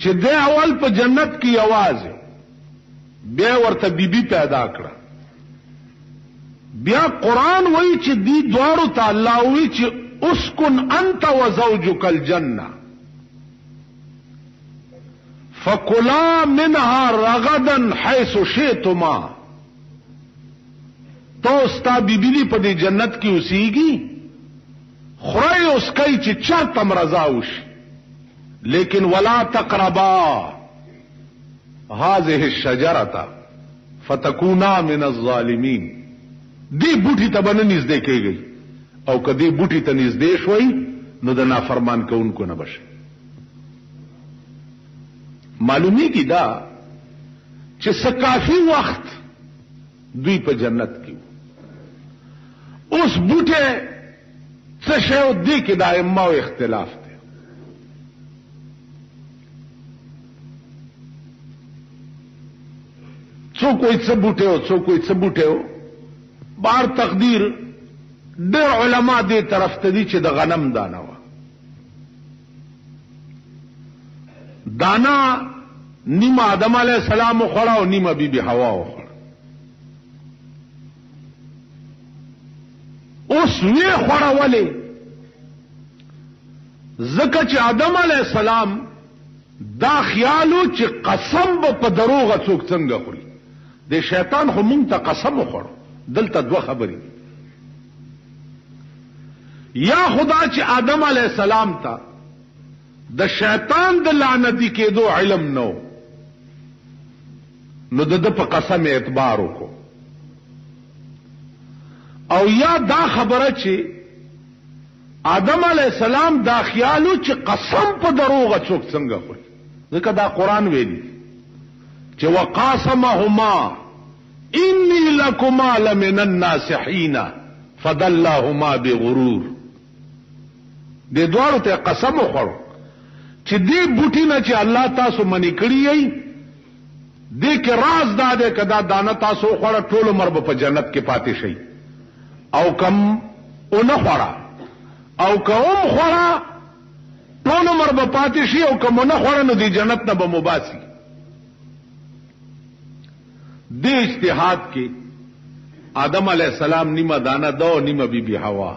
چې د اول په جنت کې یوازې بیا ورته بیبي پیدا کړه. بیا قرآن وایي چې دی دواړو ته الله وایي چې اسکن انت وزوجک الجنه فکلا منها رغدا حيث شئتما. تو ستا بیبی دی په دې جنت کې اوسېږي، خورئ اوس کوي چې چاته رضا وشي، لیکن ولا تقربا هذه الشجره فتكونا من الظالمين. دی بوټي ته به نه نږدې کېږئ، او که دی بوټي ته نږدې شوئ نو د نافرمان کوونکو نه بشئ. معلومیږي دا چې څه کافي وخت دوی په جنت کې اوس بوټي څه شی او دی کې د ائمهو اختلاف دی. څوک وایي څه بوټي او څوک وایي څه بوټي او بار تقدیر ډېر علما دې طرف ته دي چې د غنم دانه وه. دانا نیمه آدم علیہ السلام خوړه او نیمه بی بی حوا وخوړه. اوس وی خوړه ولې؟ ځکه چې آدم علیہ السلام دا خیالو چې قسم به په دروغه څوک څنګه خوري. د شیطان خو مونږ ته قسم وخوړو. دلته دوه خبرې، یا خدا چې آدم علیہ السلام ته د شیطان د لعنتی کېدو علم نو نو د په قسم اعتبار وکړو، او یا دا خبره چې آدم علیہ السلام دا خیالو چې قسم په دروغه څوک څنګه خوري. ځکه دا قرآن ویلي چې وقاسمهما انی لکما لمن الناصحین فدلاهما بغرور. دې دواړو ته قسم وخوړو چې دې بوټي نه چې الله تاسو منی کړی یې، دې کې راز دا دی که دا دانه تاسو خوړه ټول عمر به په جنت کې پاتې شئ، او کم اونه خوړه او کوم خوړه ټول عمر به پاتې شي، او کم اونه خوړه نو دې جنت نه به مباسي. دې اجتهاد کې آدم علیہ السلام نیمه دانه دو نیمه بی بی حوا.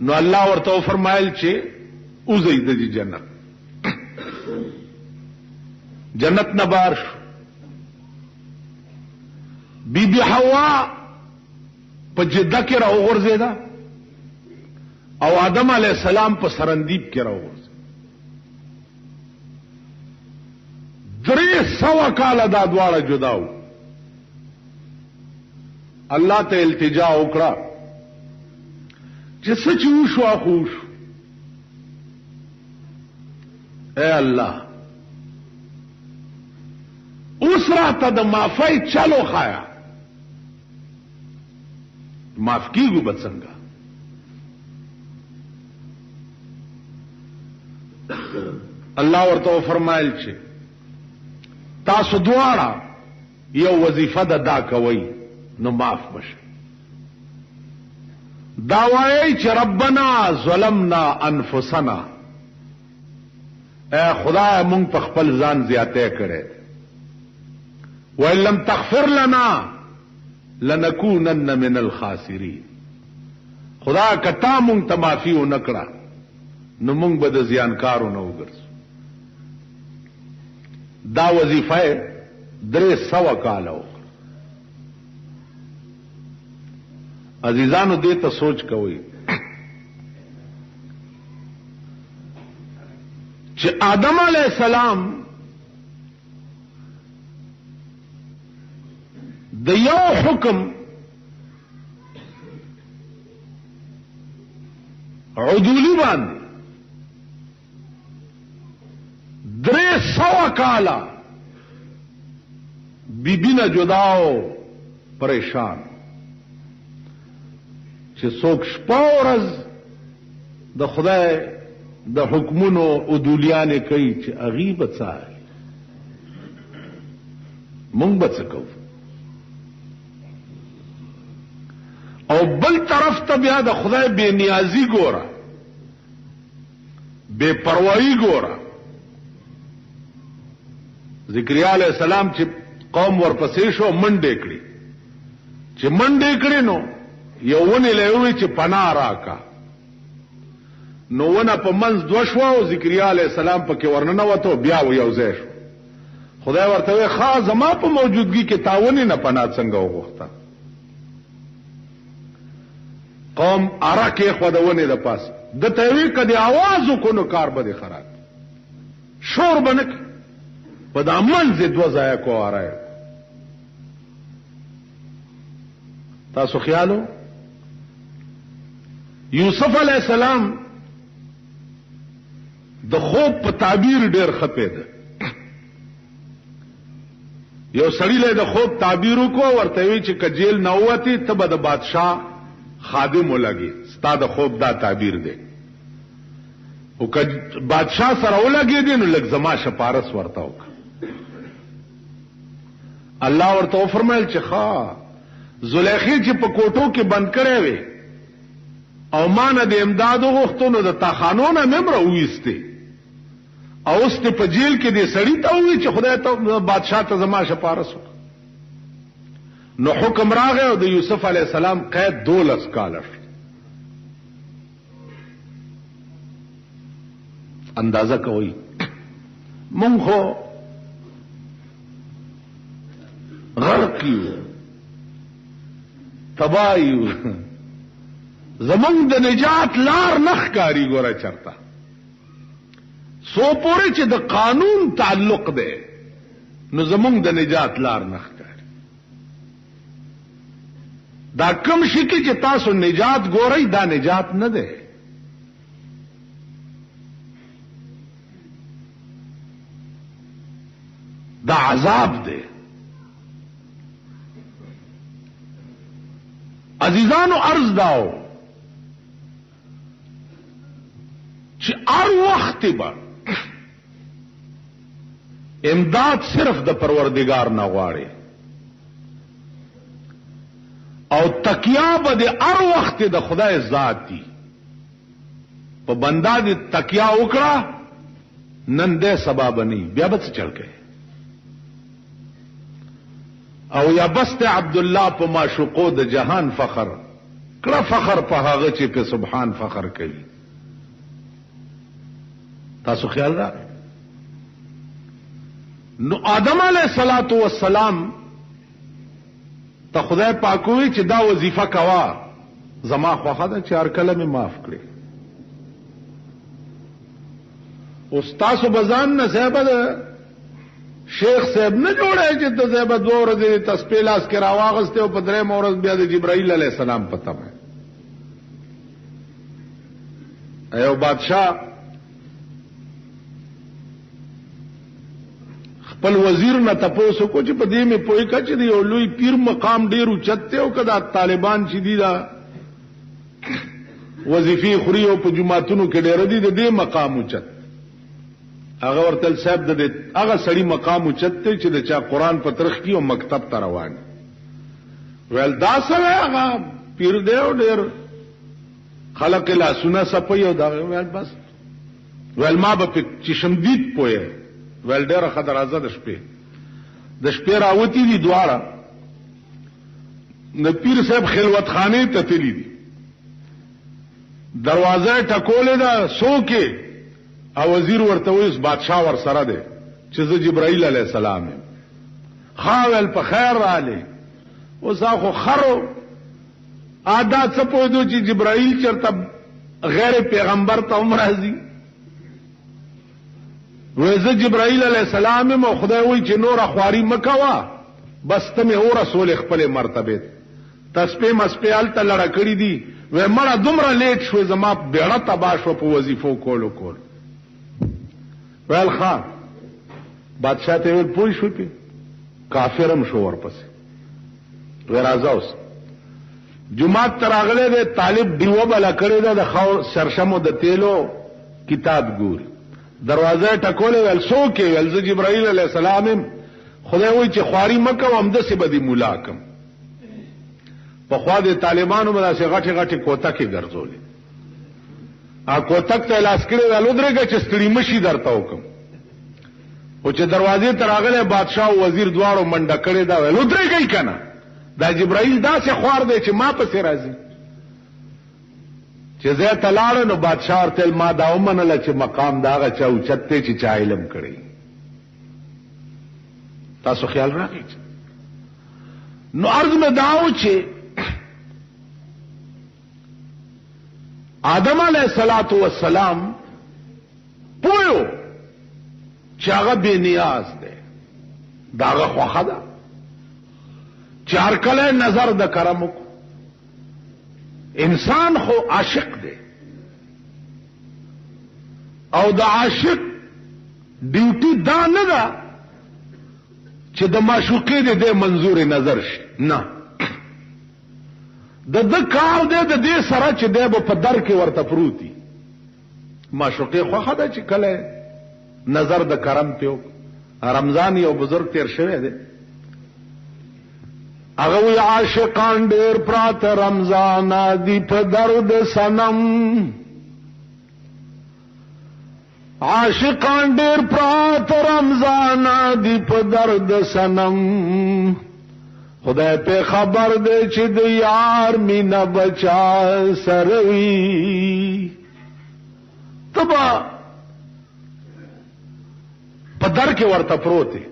نو الله ورته فرمایل چې اوزئ د جنت. جنت نه بار شو. بی بی حوا په جده کې راوغورځېده او آدم علیہ السلام په سرندیب کې راوغورځېد. 300 کاله دا دواړه جدا وو. الله ته التجا وکړه چې څه چې وشو خو وشو. اے الله اوس راته د معافی چلو خایا، معاف کیږو به څنګه؟ الله ورته فرمایل چې تاسو دواړه یو وظیفه ده دا کوي نو معاف بشي. دا وایي چې ربنا ظلمنا انفسنا، اے خدای مونږ په خپل ځان زیاته کړې، وَإِن لَّمْ تَغْفِرْ لَنَا لَنَكُونَنَّ مِنَ الْخَاسِرِينَ. خدا کتا مونږ ته معافي ونکړه نو مونږ به د زیانکارو نه وګرځو. دا وظیفه 300 کاله وکړه. عزیزانو دې ته سوچ کوئ چې آدم علیہ السلام د یو حکم عدولی باندې 300 کاله بیبی نه جداو پریشان، چې څوک شپه ورځ د خدای د حکمونو عدولیانې کوي چې هغې به څه مونږ به څه کوو. او بل طرف ته بیا د خدای بے نیازی ګوره، بے پروايي ګوره. ذکریا علیہ السلام چې قوم ورپسې شو منډې کړې چې منډې کړې نو یو ونې له وی چې پناه راکا نو ونه په منځ دوه شو او ذکریا علیہ السلام پکې ورننه وته بیا و یو ځای شو خدای ورته وی خاص زما په موجودګي کې تاونه نه پناه څنګه وغوښته قوم ارکه خودونه د پاس د توی کدي आवाज کو نو کار به خراب شور بنک په د منځ دوه ځای کو اره تاسو خیالو یوسف علیہ السلام د خوب په تعبیر ډیر خپه ده یو سړی له د خوب تعبیر کو ورته وی چې کجیل نه وتی ته به د بادشاہ خادم ولګي ستا د خوب دا تعبیر دی او که بادشاہ سره ولګي دي نو لږ زما شپارس ورته وک الله ورته فرمایل چې ښا زلیخی چې په کوټو کې بند کړي وي او مان د امداد غوښتنو د تاخانونه ممره وېسته او اوس په جیل کې دې سړی ته وی چې خدای ته بادشاہ ته زما شپارس وک نو حکم راغی او د یوسف علی السلام قید 12 کال اندازه کوي مونږ خو غرق یو تبایو زمونږ د نجات لار نخ کاری ګوره چرته سو پورې چې د قانون تعلق ده نو زمونږ د نجات لار نخ کاری دا کم شي کې چې تاسو نجات ګورئ دا نجات نه ده دا عذاب ده عزیزانو عرض داو چې هر وخت به امداد صرف د پروردگار نه غواړي او تکیا به د هر وخت د خدای ذات دی په بندا د تکیا وکړه نن دې سبب نه بیا به چل کې او یا بست عبد الله په معشوقو د جهان فخر کړه فخر په هغه چې په سبحان فخر کوي تاسو خیال را نو آدم علیہ الصلوۃ والسلام ته خدای پاک وی چې دا وظیفه کوا زما خوخه ده چې هر کلمه معاف کړي استاد بزان نه صاحب شیخ صاحب نه جوړه چې ته صاحب دوه ورځې تسبیح لاس کې راواغسته او په درې مورز بیا د جبرائیل علیہ السلام پته مې ایو بادشاہ خپل وزیر نه تاسو کو چې په دې مې پوي کچ دی یو لوی پیر مقام ډیر اوچته او کدا طالبان چې دي دا وظیفي خوري او په جمعاتونو کې ډیر دي د دې مقام اوچت هغه ورتل صاحب د هغه سړی مقام اوچته چې د چا قران په ترخ کې او مکتب ته روان ول دا سره هغه پیر دی او ډیر خلق لا سنا سپي او دا ول بس ول ما به چشمدید پوي ول ډیره خطر ازاد د شپې راوتی دي دواړه د پیر صاحب خلوت خانه ته تللی دي دروازه ټکولې ده سوکه او وزیر ورته ویس بادشاہ ور سره ده چې زه جبرائیل علیہ السلام خاول په خیر رااله وساخو خرو عادت څه پوه دو چې جبرائیل چرته غیر پیغمبر ته عمر ازي وزه جبرائیل علیہ السلام مو خدای وی چې نور اخواري مکوا بس ته او رسول خپل مرتبه تسبیح مسپیال ته لړ کړی دي و مړه دومره لیټ شو زما بیړه تبا شو په وظیفو کولو ویل خان بادشاہ ته ویل پوي شو په کافرم شو ورپسې ورازاوس جمعه تراغله د طالب دیو بلا کړی دا د خور سرشمو د تیلو کتاب ګور دروازه ټکولې ول سوکې ول ز جبرائیل علیہ السلام خدای وای چې خواري مکه وم د سبدي ملاکم په خوا د طالبانو مداسه غټي غټي کوتا کې ګرځولې ا کوتک ته لاس کړی ول درګه چې ستړي مشي درته وکم او چې دروازې ته راغلی بادشاه او وزیر دواړو منډه کړې ده ویل ودرېږئ که نه دا جبرائیل داسې خوار دی چې ما پسې راځي چې ځای ته لاړه نو بادشاه ورته ویل ما دا ومنله چې مقام د هغه چا اوچت دی چې چا علم کړی تاسو خیال راغی نو عرض مې دا و چې آدم علیه الصلاة والسلام پویو چې هغه بے نیاز دی دا هغه خوښه ده چې هر کله نظر د کرم وکړو انسان خو عاشق دی او د عاشق ډیوټي دا نه ده چې د معشوقې د منظور نظر شي نه د کار دی د دې سره چې دی به په در کې ورته پروتي معشوقې خوښه ده چې کله نظر د کرم پیو رمضان یو بزرگ تیر شوی دی هغه وی عاشقان ډیر پرات رمضان دی په درد سنم عاشقان ډیر پرات رمضان دی په درد سنم خدای په خبر دی چې د یار مینا بچا سروي تبا په در کې ورته پروت دی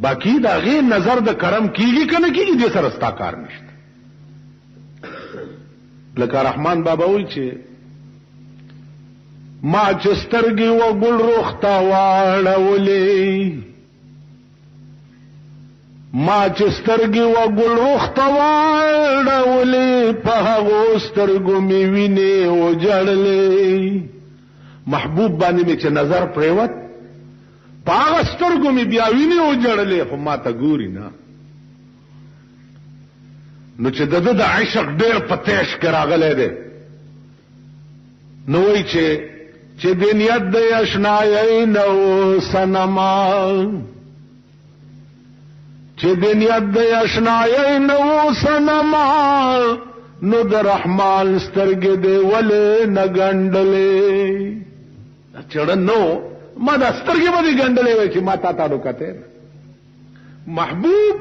باقی دا غیر نظر د کرم کیږي کنه کیږي دې سره ستا کار نشته لکه رحمان بابا وایي چې ما چې سترګې و ګل رخ ته واړولې ما چې سترګې و ګل رخ ته واړولې په هغو سترګو مې وینې وجړلې محبوب باندې مې چې نظر پریوت پاغ سترګو می بیا ویني او جړلې خو ما ته ګوري نه نو چې د عشق ډېر پتیش کراغله ده نو وی چې د نیت د اشنای نو سنما چې د نیت د اشنای نو سنما نو د رحمان سترګې دې ولې نه ګنډلې چړ نو ما دا سترګې باندې ګنډلې وای چې ما تا ته وکته محبوب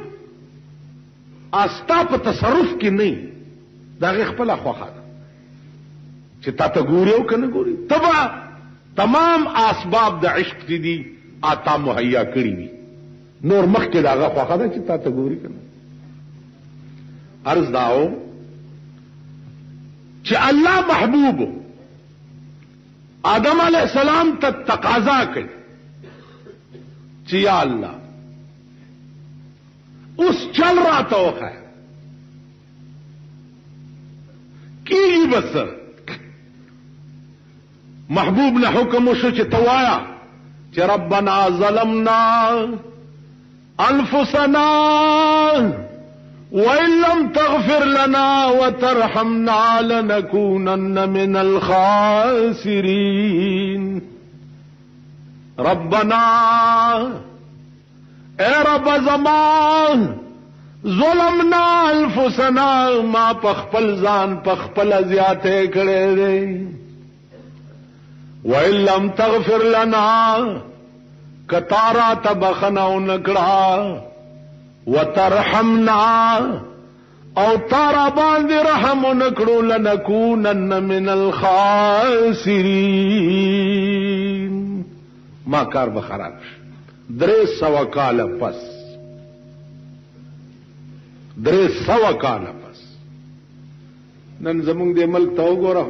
استا په تصرف کې نه دا خپل خوخه چې تا ته ګوري او کنه ګوري تبا تمام اسباب د عشق دي آتا مهیا کړی وي نور مخکې دا خوخه ده چې تا ته ګوري کنه عرض داو چې الله محبوب آدم علیہ السلام ته تقاضا کړي چې یا الله اوس چل رہا تو ہے کی بس محبوب نے حکم وشو چې توایا چې ربنا ظلمنا انفسنا وإن لم تغفر لنا وترحمنا لنكونن من الخاسرين ربنا اے رب زمان ظلمنا انفسنا ما پخپل ځان پخپل زیاته کړې دي وإن لم تغفر لنا کتارا تبخنا نکړه وترحمنا او تارا باندې رحم نکړو لنکونن من الخاسرین ما کار به خراب شي 300 کال پس 300 کال پس نن زمونږ د ملک ته وګوره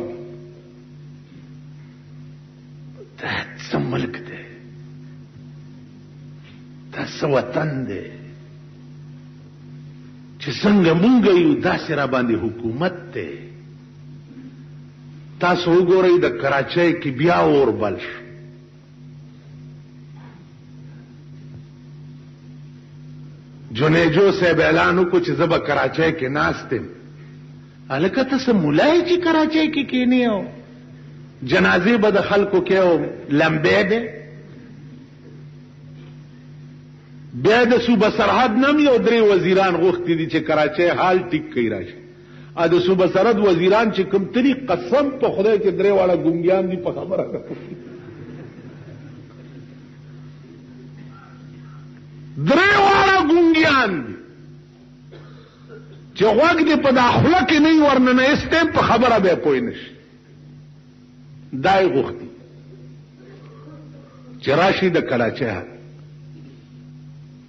دا څه ملک دی دا څه وطن دی چې څنګه مونږ یو داسې را باندې حکومت ته تاسو وګورئ د کراچۍ کې بیا اور بل شو جنیجو صاحب اعلان وکړو چې زه به کراچۍ کې ناست یم هلکه ته څه مولای چې کراچۍ کې کینی او جنازې به د خلکو کې او لمبې دی بیا د صوبه سرحد نم یو 3 وزیران غوښتي دي چې کراچۍ حال ټیک کوي راشي ا د صوبه سرحد وزیران چې کوم تری قسم په خدای کې 3 والا ګونګیان دي په خبره درې واړه ګونګیان دي چې غوږ دې په داخله کې نه ورننه ایسته په خبره به پوه نشي دای غوښتي چې راشي د کراچۍ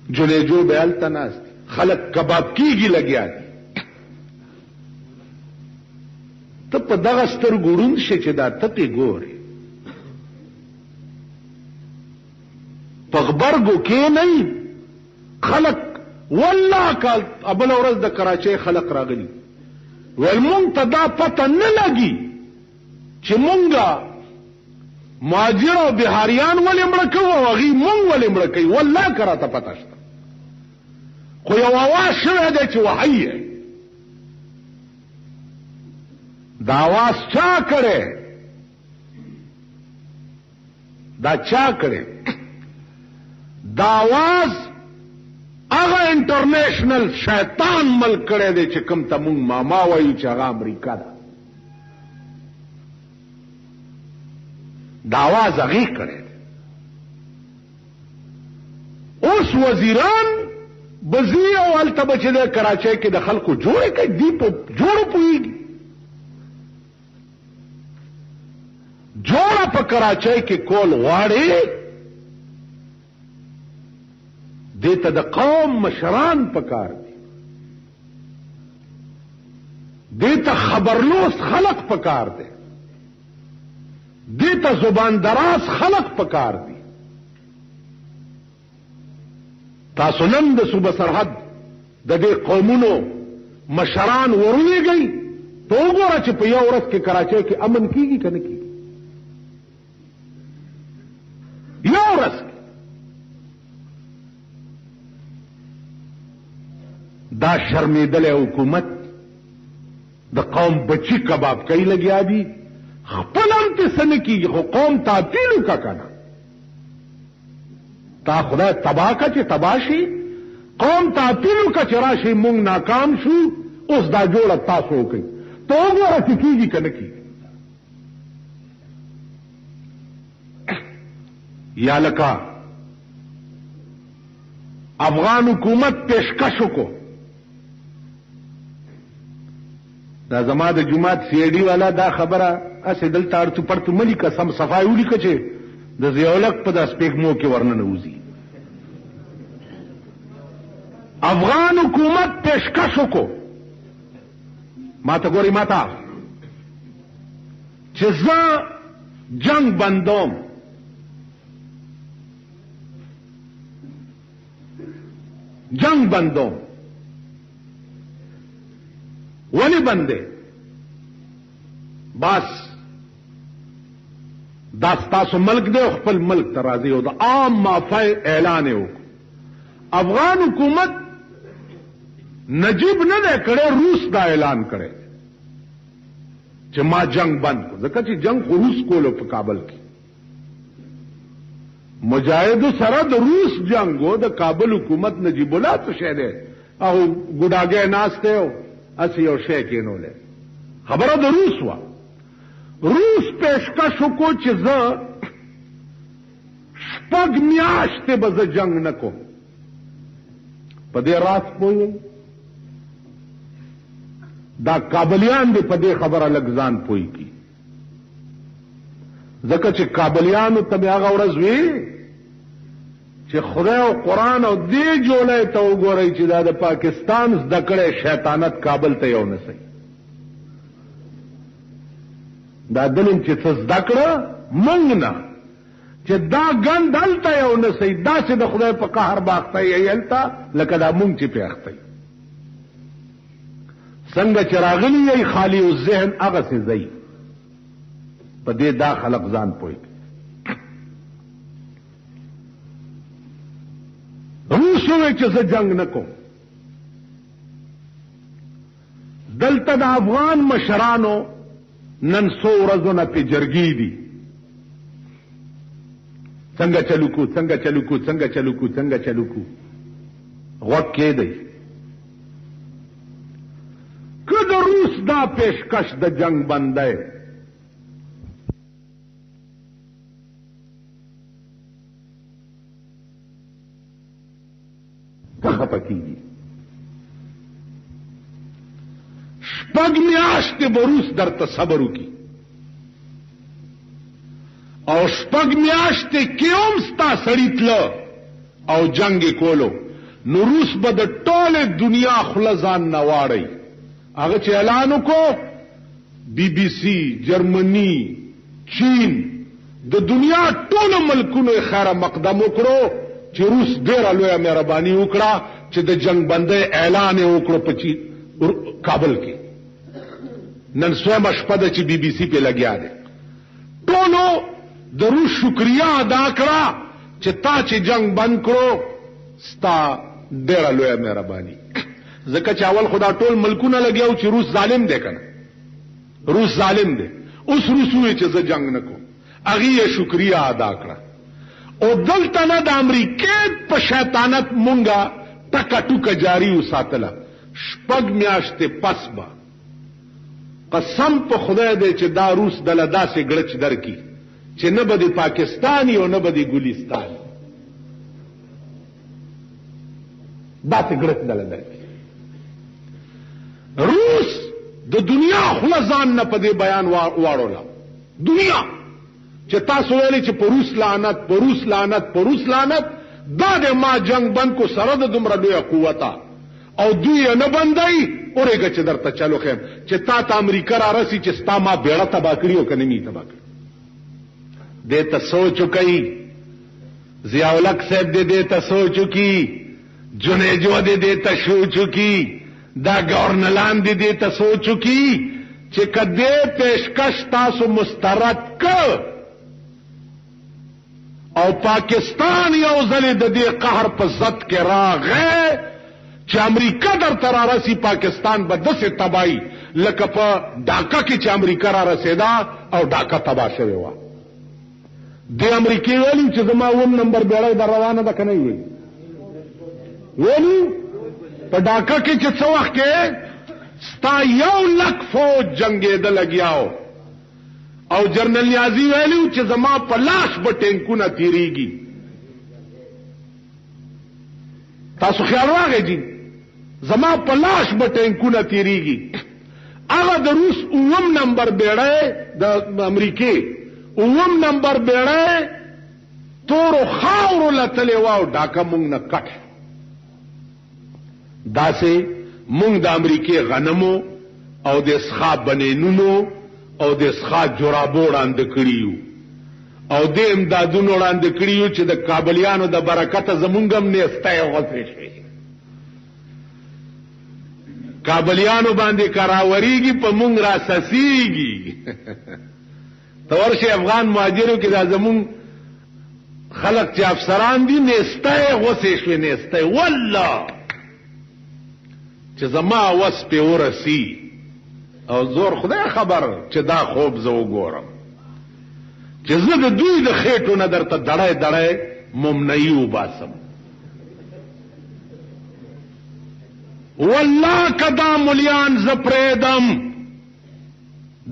جلیجو به هلته ناست خلک کباب کیږي لګیا دي ته په دغه سترګو ړوند شې چې دا ته پې ګورې په غبرګو کې نه خلک والله کال ابل ورځ د کراچۍ خلک راغلي ویل مونږ ته دا پته نه لګي چې مونږه مهاجر او بهاریان ولې مړه کوو او هغوی مونږ ولې مړه کوي والله که راته پته شته خو یو اواز شوی دی چې وحی دا आवाज چا کړي دا چا کړي دا आवाज هغه انټرنیشنل شیطان ملک کړي دی چې کوم ته مونږ ماما وایو چې هغه امریکا ده دا आवाज هغه کړي اوس وزیران بزی او التبه چې د کراچۍ کې د خلکو جوړې کوي دی په جوړو پوهیږي جوړه په کراچۍ کې کول غواړي دیتا د قوم مشران پکار دي دیتا خبرلوس خلق پکار دي دیتا زبان دراز خلق پکار دي تاسو نن د صوبه سرحد د دې قومونو مشران ورولېږئ ته وګوره چې په یو ورځ کې کراچۍ کې امن کیږي که نه کیږي یو ورځ دا شرمېدلی حکومت د قوم بچی کباب کوي لګیا دي خپل هم ته څه نه کېږي خو قوم تعطیل وکړه که نه تا خدای تباه که چې تباه شي قوم تعطیل وکړه چې راشي مونږ ناکام شو اوس دا جوړه تاسو وکړئ ته وګوره چې کېږي که نه کېږي یا لکه افغان حکومت پیشکشو کو دا زما د جماعت سی ای ډي والا دا خبره اسې دلته اړتو پړتو مه لیکه سم صفای ولیکه چې د ضیاءالحق په دا سپېږمو کې ورننه وځي افغان حکومت پیشکشو کو ما ته ګورې ما ته چې زه جنگ بندوم جنگ بندو ولی بندے بس دا ستاسو ملک دے خپل ملک ترازی ہو دا عام معافی اعلان ہو افغان حکومت نجیب نہ دے کرے روس دا اعلان کرے چې ما جنگ بند کو ځکه چې جنگ خو روس کولو په کابل کې مجاهد سره د روس جنگو د کابل حکومت نجیب الله څه شه ده او ګډاګه ناشته او اسی یو شی کینولې خبره د روس وا روس پیشکش کو چې زه شپږ میاشتې به زه جنگ نه کوم په دې راز پوي دا کابلیان دې په دې خبره لږ ځان پوي کی ځکه چې کابلیانو ته هغه ورځ وی چې خدای او قرآن او دې جوړې ته وګورئ چې دا د پاکستان زده کړې شیطانت کابل ته یو نه سي دا دلیم چې څه زده کړه مونږ نه چې دا ګند هلته یو نه سي داسې د خدای په قهر باخته یې هلته لکه دا مونږ چې پې اخته یو څنګه چې راغلي یې خالي الذهن هغسې ځئ په دې دا خلق ځان پوي روس وی چې زه جنگ نه کوم دلته د افغان مشرانو نن څو ورځو نه پې جرګې دي څنګه چلو کو څنګه چلو کو څنګه چلو کو څنګه چلو کو غوږ کېدی که د روس دا پیشکش د جنگ بندی ته خفه کیږي. شپږ میاشتې به روس درته صبر وکړي او شپږ میاشتې کې هم ستا سړي تله او جنگ کولو، نو روس به د ټوله دنیا خوله ځان نه واړی. هغه چې اعلان وکړو بی بی سی، جرمني، چین، د دنیا ټولو ملکونو یې خیره مقدم وکړو چې روس ډېره لویه مهرباني وکړه چې د جنگ بندۍ اعلان یې وکړو په کابل کې. نن سویمه شپه ده چې بی بی سی پې لګیا دی. ټولو د روس شکریه ادا کړه چې تا چې جنگ بند کړو ستا ډېره لویه مهرباني. ځکه چې اول خدا ټول ملکونه لګیاو چې روس ظالم دی کنه، روس ظالم دی. اوس روس وی چې زه جنگ نه کوم، هغې یې شکریه ادا کړه. او دلته نه د امریکې په شیطانت مونږه ټکه ټوکه جاري وساتله. شپږ میاشتې پس به قسم په خدای دی چې دا روس دله داسې ګړچ درکړي چې نه به د پاکستاني او نه به د ګلستاني، داسې ګړچ دله درکړي. روس د دنیا خوله ځان نه په دې بیان واړوله. دنیا چې تاسو ویلې چې په روس لعنت، په روس لعنت، په روس لعنت، دا د ما جنگ بند کو سره د دومره لویه قوته او دوی یې نه بندوي. اورېږه چې درته چلو خیم چې تا ته امریکا را رسي چې ستا ما بیړه تباه کړي او که نه مې تباه کړي. دې ته سوچ وکئ، ضیاءالحق صاحب دې ته سوچ وکړي، جنیجو دې ته سوچ وکړي، دا گورنران دې ته سوچ وکړي چې کدی پیشکش تاسو مسترد کړ او پاکستان یو ځل د دې قهر په ضد کې راغی چې امریکا درته را رسي، پاکستان به داسې تباهي لکه په ډاکا کې چې امریکا را رسېدا او ډاکا تباه شوې وه. د امریکې ویلي چې زما 1 نمبر بیړۍ در روانه ده که نه ویلي؟ ویلي په ډاکا کې چې څه وخت کې ستا 1,00,000 فوج جنګېده لګیاو او جنرل نیازي ویلي چې زما په لاش به ټینکونه تیریږي. تاسو خیال راغی جی زما په لاش به ټینکونه تیریږي. هغه د روس 9 نمبر بیړۍ د امریکې 9 نمبر بیړۍ تورو خاورو لتلې وه او ډاکه مونږ نه کټ. داسې مونږ د امریکې غنمو او د اسخا بنینونو او د اسخا جرابو وړاندې کړي یو او د امدادونو وړاندې کړي یو چې د کابلیانو د برکته زمونږ هم نیستی غوڅې شوې. کابلیانو باندې کراوریږي، په مونږ راسسیږي. ته ورشئ افغان مهاجرو کې دا زمونږ خلق چې افسران دي نیستی غوڅې شوې، نیستی. والله چې زما وس پې ورسي او زور خدای خبر چې دا خوب زه وګورم چې زه د دوی د خېټو نه درته دړی دړی ممنعي وباسم. والله که دا ملیان زه پرېږدم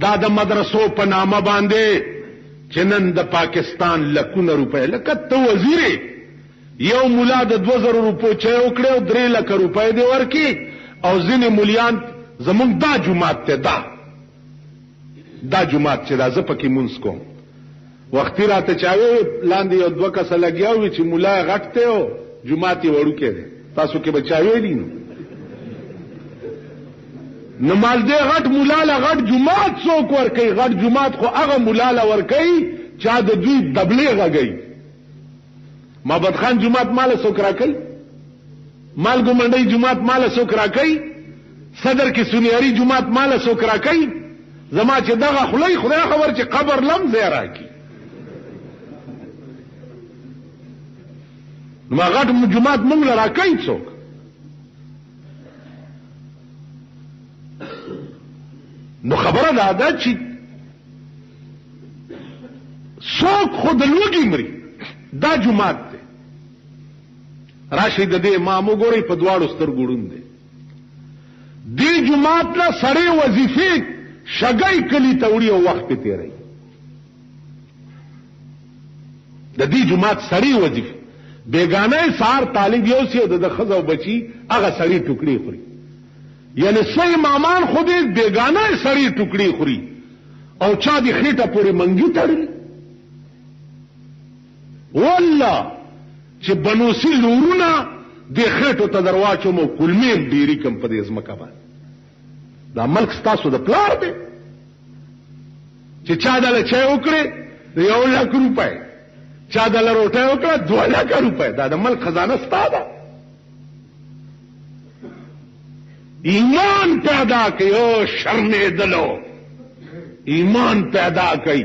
دا د مدرسو په نامه باندې چې نن د پاکستان لکونه روپۍ، لکه ته وزیرې یو ملا د 2,000 روپو چای وکړې او 3 لکه روپۍ دې ورکړي او ځینې ملیان زمونږ دا جومات ته دا جومات چې دا زه پکې مونځ کوم وختي راته چاوي لاندې یو 2 کسه لګیا وي چې ملا غټ دی او جومات یې وړوکی دی. تاسو کې به چا ویلي نو مال دې غټ مولا له غټ جومات څوک ورکوي؟ غټ جومات خو هغه مولا له ورکوي چا د دوی دبلې غږوي. محمد خان جومات ماله څوک راکوي؟ مالګو منډۍ جومات ماله څوک راکوي؟ صدر کې سنیاري جومات ماله څوک راکوي؟ زما چې دغه خولۍ خدای خبر چې قبر لم ځای راکي. ما غټ جومات مونږ له راکوي څوک؟ نو خبره ده چې څوک خود لوګي مري دا جماعت دی. راشي د دې امام وګورئ په دواړو سترګو ړوند دی. دې جماعت له سړی وظیفې شګی کلی ته وړي او وخت پې تېروي. د دې جماعت سړی وظیفې بیگانه سار طالب یو سی د خزو بچی هغه سړی ټوکړي خوري یعنی سې امامان خو دې بیگانه سړی ټوکړي خوري او چا دې خېټه پورې منګي تړي والله چې بنوسی لورونه دې خېټو ته درواچو مو کلمې ډيري کم په دې ځمکه باندې دا ملک ستاسو د پلار دی چې چا دله چای وکړي 1 لک روپۍ چا دله روټۍ وکړه 2 لک روپۍ دا د ملک خزانه ستا ده ایمان پیدا کړي او شرمېدلو ایمان پیدا کړي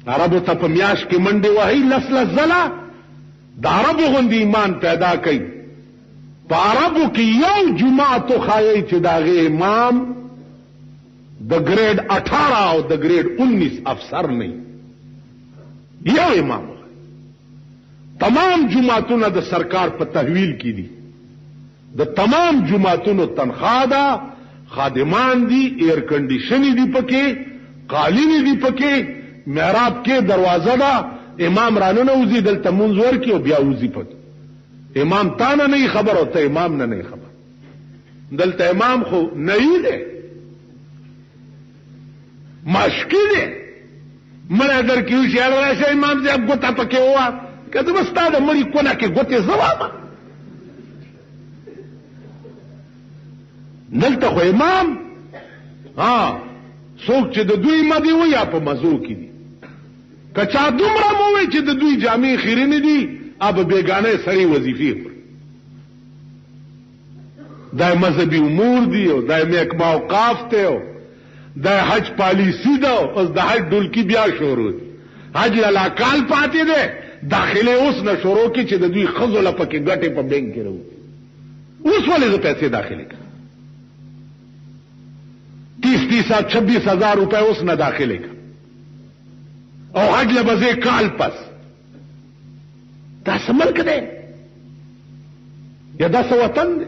عربو ته په میاش کې منډې وهي لس ځله د عربو غوندې ایمان پیدا کړي په عربو کې یو جماعت خایي چې داغه امام د گریډ 18 او د گریډ 19 افسر نه یو امام تمام جماعتونه د سرکار په تحویل کې دي د تمام جماعتونو تنخواه ده خادمان دي ایر کنډیشن دي پکې قالین دي پکې محراب کې دروازه ده امام رانه وزي دلته منځ ورکی او بیا وزي پکې امام تانه نه خبر او ته امام نه خبر دلته امام خو نه دی مشکی دی مړه در کیو چې راشه امام صاحب ګوتا پکې ووا کله مستا د مړي کونه کې ګوتې زوامه دلته خو امام څوک چې د دوی مدي و یا په مزو کې دي کچا دومره مو وي چې د دوی جامع خیره نه دي اب بیگانه سړی وظیفې دا مذهبي امور دي او دا محکمه اوقاف ته او دا حج پالیسی ده او د حج ډولکی بیا شروع حج لا کال پاتې ده داخله اوس نه شروع کی چې د دوی خزو لپاره ګټه په بینک کې راو اوس ولې د پیسې داخله کړ 30,000-26,000 روپے اوس نه داخله کړ او حج لبزه کال پس دا سملک ده یا دا وطن ده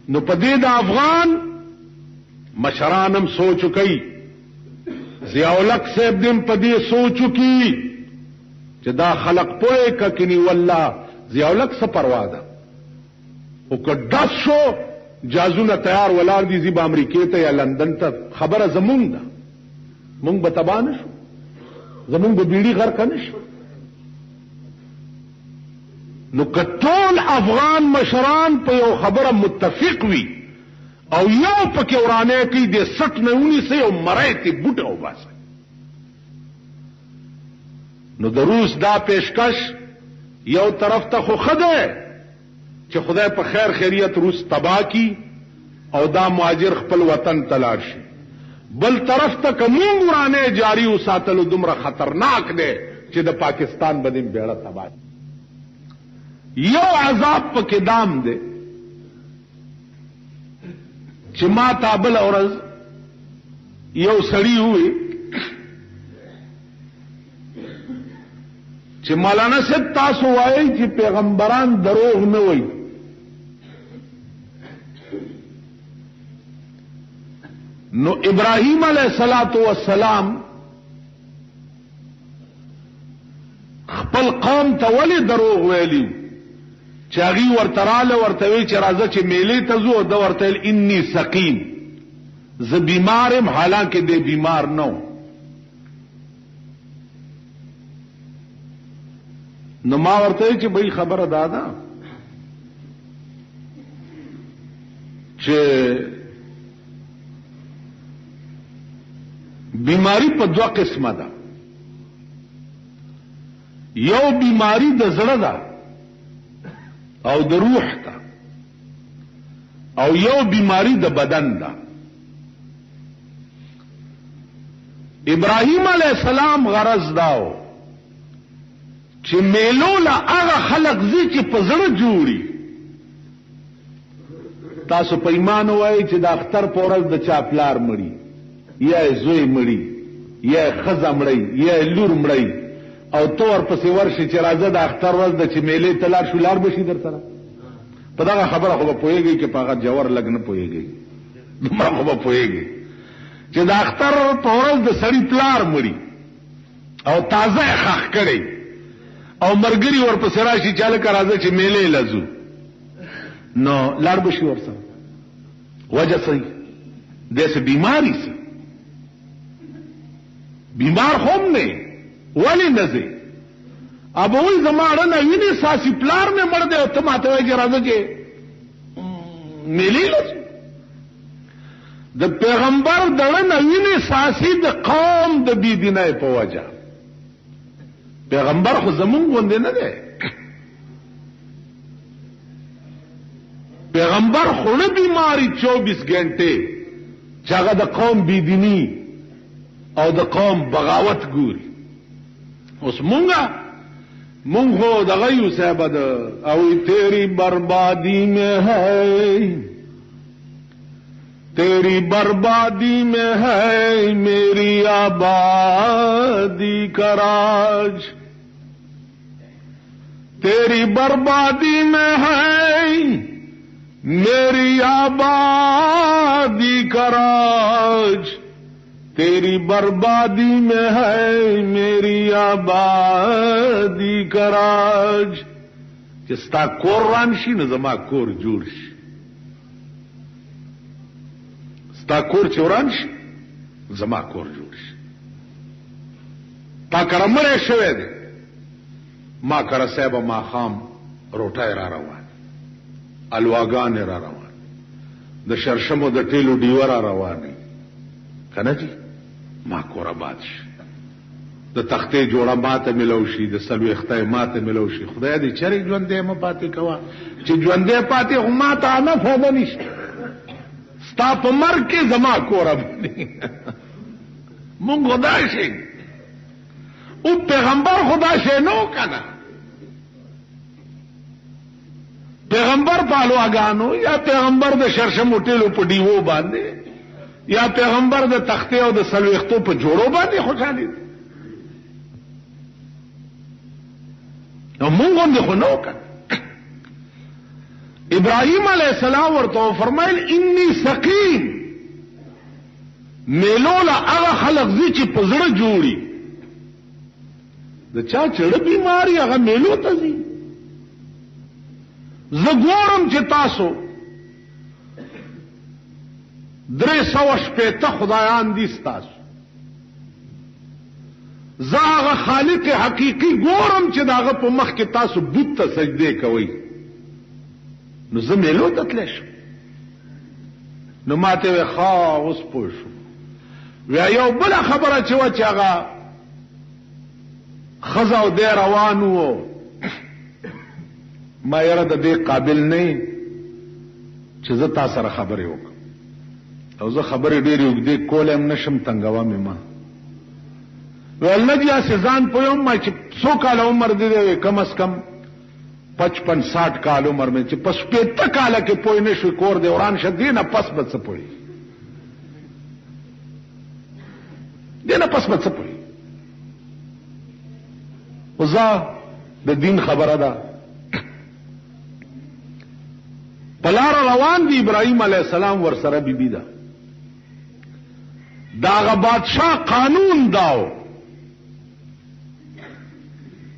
نو پدې د افغان مشرانم سوچ کوي ضیاء الحق صاحب دې پدې سوچ کوي چې دا خلق پوهه ککني والله ضیاء الحق څه پروا ده او کډاس شو جازونه تیار ولار دي زیب امریکای ته یا لندن ته خبره زمونږ ده مونږ به تبان شو زمونږ به بیړي غر کنه شو نو کټول افغان مشران په یو خبره متفق وي او یو پکې ورانه کوي د 60 نه 19 او مرایته بوټه وباسه نو د روس دا پیشکش یو طرف ته خو خده چې خدای په خیر خیریت روس تبا کی او دا مهاجر خپل وطن تلاړ شي بل طرف ته کوم ورانه جاری وساتلو دومره خطرناک دی چې د پاکستان باندې بیړه تبا یو عذاب پکې دام دی چې ما تابل اورز یو سړی وي چې مولانا صاحب تاسو وایي چې پیغمبران دروغ نه وایي نو ابراهیم علیہ الصلوۃ والسلام خپل قوم ته ولې دروغ ویلی چاغي ورتراله ورتوي چې راځه چې میلې ته زو د ورتل انی سقیم ز بیمارم حالانکه دې بیمار نو نو ما ورته چې به خبره دادا چې بیماری په دوه قسمه ده یو بیماری د زړه ده او د روح ته او یو بیماری د بدن ده ابراهیم علیہ السلام غرض داو چې میلو لا هغه خلق زی چې په زړه جوړي تاسو په ایمان وایي چې د اختر په ورځ د چاپلار مړی یا زوی مړی یا خزه مړی یا لور مړی او تور پسې ورشي چې راځه د اختر ورځ د چې میلې تلار شو لار بشي در سره په دا خبره خو په پويږي چې په هغه جوور لګ نه پويږي دومره خو په پويږي چې د اختر په ورځ د سړی پلار مړی او تازه خخ کړي او مرګري ورپسې راشي چې هلکه راځه چې میلې لځو نو لاړ به شي ورسره وجه صحیح داسې بیماری سي بیمار هم نه ولې نه ځي اب وای زماړه نه ویني ساسي پلار مې مړ دی او ته ماته وایي چې راځه چې میلې لځو د پیغمبر دړه نه ویني ساسي د قوم د بی دینۍ په وجه پیغمبر خو زمون غوندې نه دی پیغمبر خو نه بیماری 24 غنټه چې هغه د قوم بی دینی او د قوم بغاوت ګوري اوس مونږ هو د غیو صاحب د او تیری بربادی میں ہے تیری بربادی میں ہے میری آبادی کا راج تیری بربادی میں ہے میری آبادی کا راج تیری بربادی میں ہے میری آبادی کا راج چې ستا کور ران شي نو زما کور جوړ شي تا کور چوران شي زما کور جوړ شي تا کرمړې شوې ده ما کر صاحب ما خام روټای را روان الواغان را روان د شرشمو د ټیلو ډیور را روان کنه جی ما کور آباد شي د تختې جوړه ماته ملو شي د سلوي خدای ماته ملو شي خدای دې چرې ژوندې م پاتې کوا چې ژوندې پاتې هم ماته نه فایده نشته ستا په مرګ کې زما کوره باندې مونږ خدا شي او پیغمبر خدا شي نو کنه پیغمبر په لواګانو یا پیغمبر د شرشم ټیلو په دیو باندې یا پیغمبر د تختې او د سلوختو په جوړو باندې خوشالي نو مونږ هم خو نو کنه ابراہیم علیہ السلام ورته فرمایل انی سقیم میلولا هغه خلق زی چې په زړه جوړي د چا چړه بیماری هغه میلو ته زی زه ګورم چې تاسو 300 خدایان دي ستاسو زه هغه خالق حقیقی ګورم چې داغه په مخ کې تاسو بت ته سجده کوئ نو زه میلو ته تللی شم نو ماته وی ښه اوس پوه شو وی یو بله خبره چې وه چې هغه ښځه او دی روان وو ما یاره د دې قابل نه چې زه تا سره خبرې وکړم او زه خبرې ډېرې اوږدې کولی هم نشم تنګوه مې ما وی الله جي هسې ځان پوهیم ما چې څو کاله عمر دی دی کم از کم 55-60 کال عمر میں پس 75 کال کے پوئی نے شوی کور دے وران شد دینا پس بد سے پوئی دینا پس بد سے پوئی وزا د دین خبر دا پلار روان دی ابراہیم علیہ السلام ورسره بی بی دا داغه بادشاہ قانون داو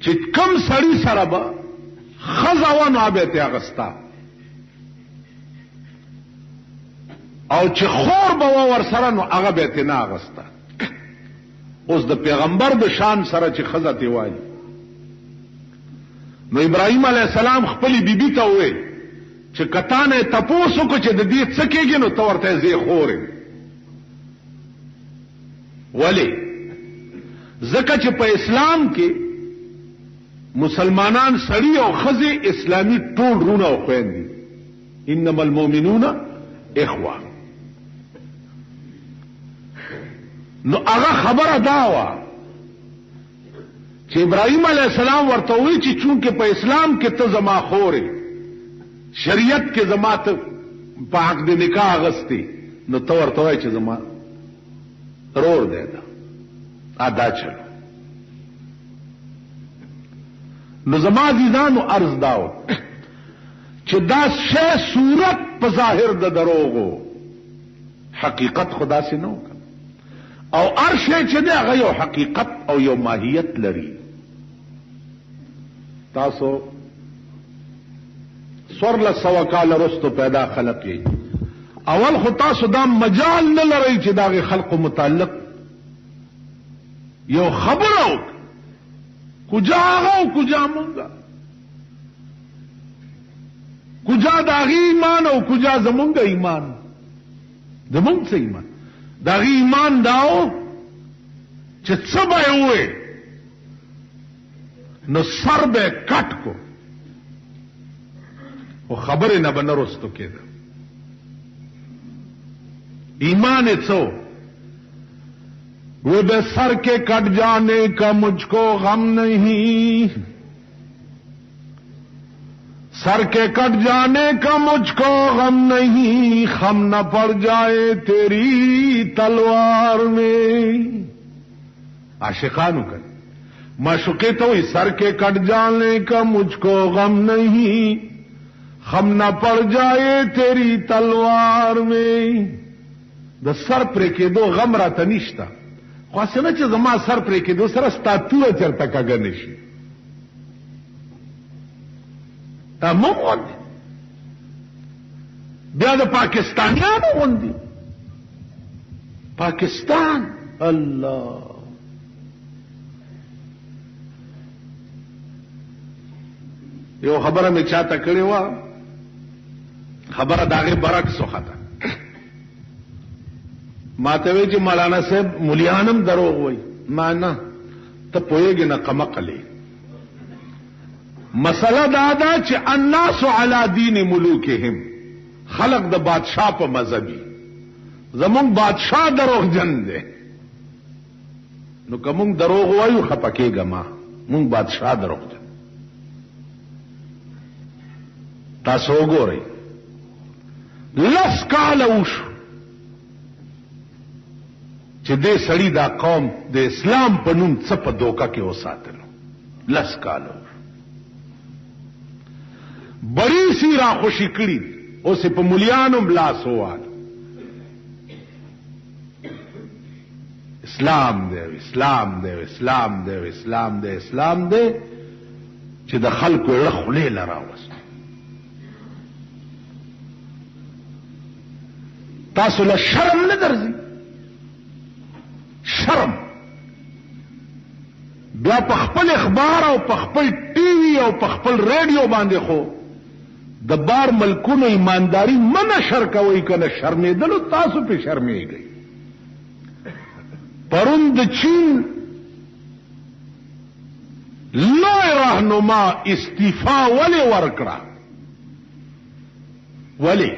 چې کم سړی سره با خزاوان عابت اغستا او چې خور به ور سره نو هغه به ته نه اغستا اوس د پیغمبر د شان سره چې خزه تی وایي نو ابراهيم عليه السلام خپل بیبي ته وې چې کتانه تپوسو کو چې د دې څه کېږي نو تو ورته زی خورې ولی ځکه چې په اسلام کې مسلمانان سړي او خزي اسلامي ټول رونه او خويندې انما المؤمنون اخوه نو هغه خبره دا وا چې ابراهيم عليه السلام ورته وی چې چونکه په اسلام کې ته زما خورې شریعت کې زما ته په حق د نکاح غستې نو ته ورته وای چې زما رور دی دا ادا چلو نو زما عزیزانو عرض داو چې دا شی صورت په ظاهر د دروغو حقیقت خدا سي نو او ارشه چې دا هغه یو حقیقت او یو ماهیت لري تاسو 1400 کال رستو پیدا خلق یې اول خو تاسو دا مجال نه لرئ چې داغه خلق متعلق یو خبره کجا هغه او کجا مونږه کجا داغه ایمان او کجا زمونږ ایمان زمونږ څه ایمان داغه ایمان داو چې څه به وي نو سر به کټ کو او خبره نه بنرستو کېده ایمان څو وہ بے سر کے کٹ جانے کا مجھ کو غم نہیں سر کے کٹ جانے کا مجھ کو غم نہیں خم نہ پڑ جائے تیری تلوار میں عاشقانو کر معشوقے تو سر کے کٹ جانے کا مجھ کو غم نہیں خم نہ پڑ جائے تیری تلوار میں د سر پر کې دو غم را تنشتا خاصه نه چې زما سر پر کې دو سره ستاتو چرته کاګه نشي تمام غوندي بیا د پاکستانیانو غوندي پاکستان الله یو خبره مې چاته کړې و خبره داغه برعکس وخته ما ته وی چې مولانا صاحب مليانم دروغ وای ما نه ته پوهیږي نه قمقلې مسله دا ده چې الناس علی دین ملوکهم خلق د بادشاہ په مذهبي زمون بادشاہ دروغ جن دي نو کوم دروغ وایو خپکیږه ما مون بادشاہ دروغ جن تاسو وګورئ لس کال وشو چې دې سړی دا قوم د اسلام په نوم څه په دوکا کې وساتلو لس کالو بڑی سی را خوشی کړي اوس په مليانو ملاس ووال اسلام دی اسلام دی اسلام دی اسلام دی اسلام دی چې د خلکو رخلې لراوس تاسو له شرم نه درځي شرم بیا په خپل اخبار او په خپل ټي وي او په خپل رادیو باندې خو د بار ملکونو ایمانداری منه شر کوي کنه شرمېدلو تاسو په شرمېږئ پرون د چین لوی راهنما استعفا ولې ورکړه ولې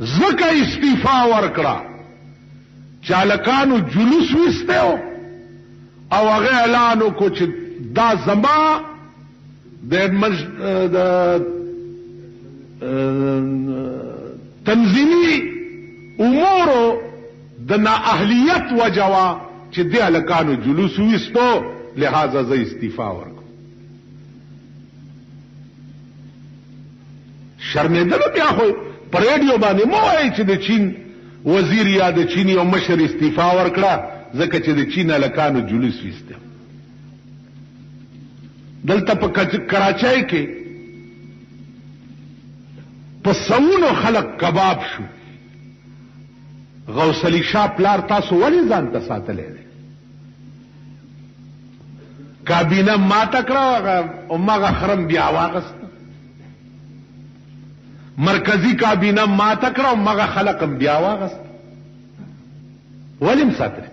ځکه استعفا ورکړه چالکانو جلوس وسته او هغه اعلان وکړ چې دا زما د تنظیمي امور د نااهلیت وجوا چې د الکانو جلوس وستو لہذا زه استعفا ورکړم شرمېدل بیا خو پر ریډیو باندې مو وایي چې د چین وزیر یا د چین یو مشر استعفا ورکړه ځکه چې د چین الکانو جلوس وسته دلته په کراچۍ کې په سونو خلق کباب شو غوث علي شاه پلار تاسو ولې ځان ته ساتلې ده کابینه ما تکړه او ما خرم بیا واغست مرکزی کابینه ما تکړه او ما خلقم بیا واغست ولې مساتره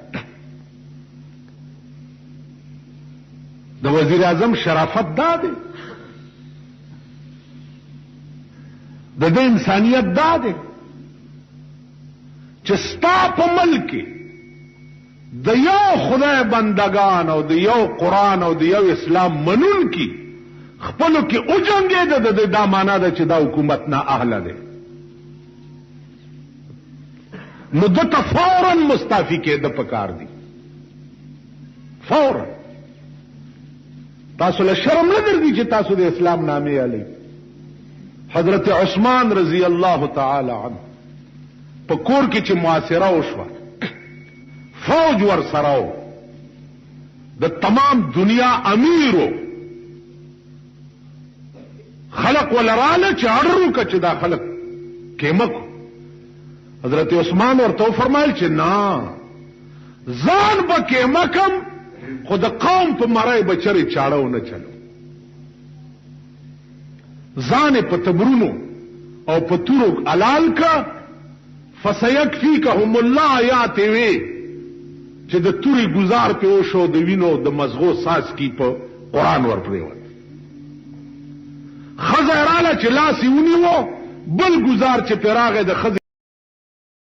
د وزیر اعظم شرافت داده د انسانیت داده چې ستا په ملک د یو خدای بندگان او د یو قرآن او د یو اسلام منون کی خپلو کې او جنګې د دا معنا ده چې دا حکومت نه اهله ده نو دته فوراً مستعفی کېده پکار دي فوراً تاسو له شرم نه درځي چې تاسو د اسلام نامې علي حضرت عثمان رضی الله تعالی عنه په کور کې چې محاصره وشوه فوج ور سره د تمام دنیا امیرو خلق ولراله چې اړرو که چې دا خلق کېمکو. حضرت عثمان ورته فرمایل چې نه ځان به کېمکم خو د قوم په مرای بچری چاړو نه چلو. ځان په تبرونو او په تورو علال کا فسيكفيكهم الله آیات وی چې د توري گزار په وشو د وینو د مزغو ساز کی په قران ورپریوت. خزراله چې لاس ونیو بل گزار چې پراغه د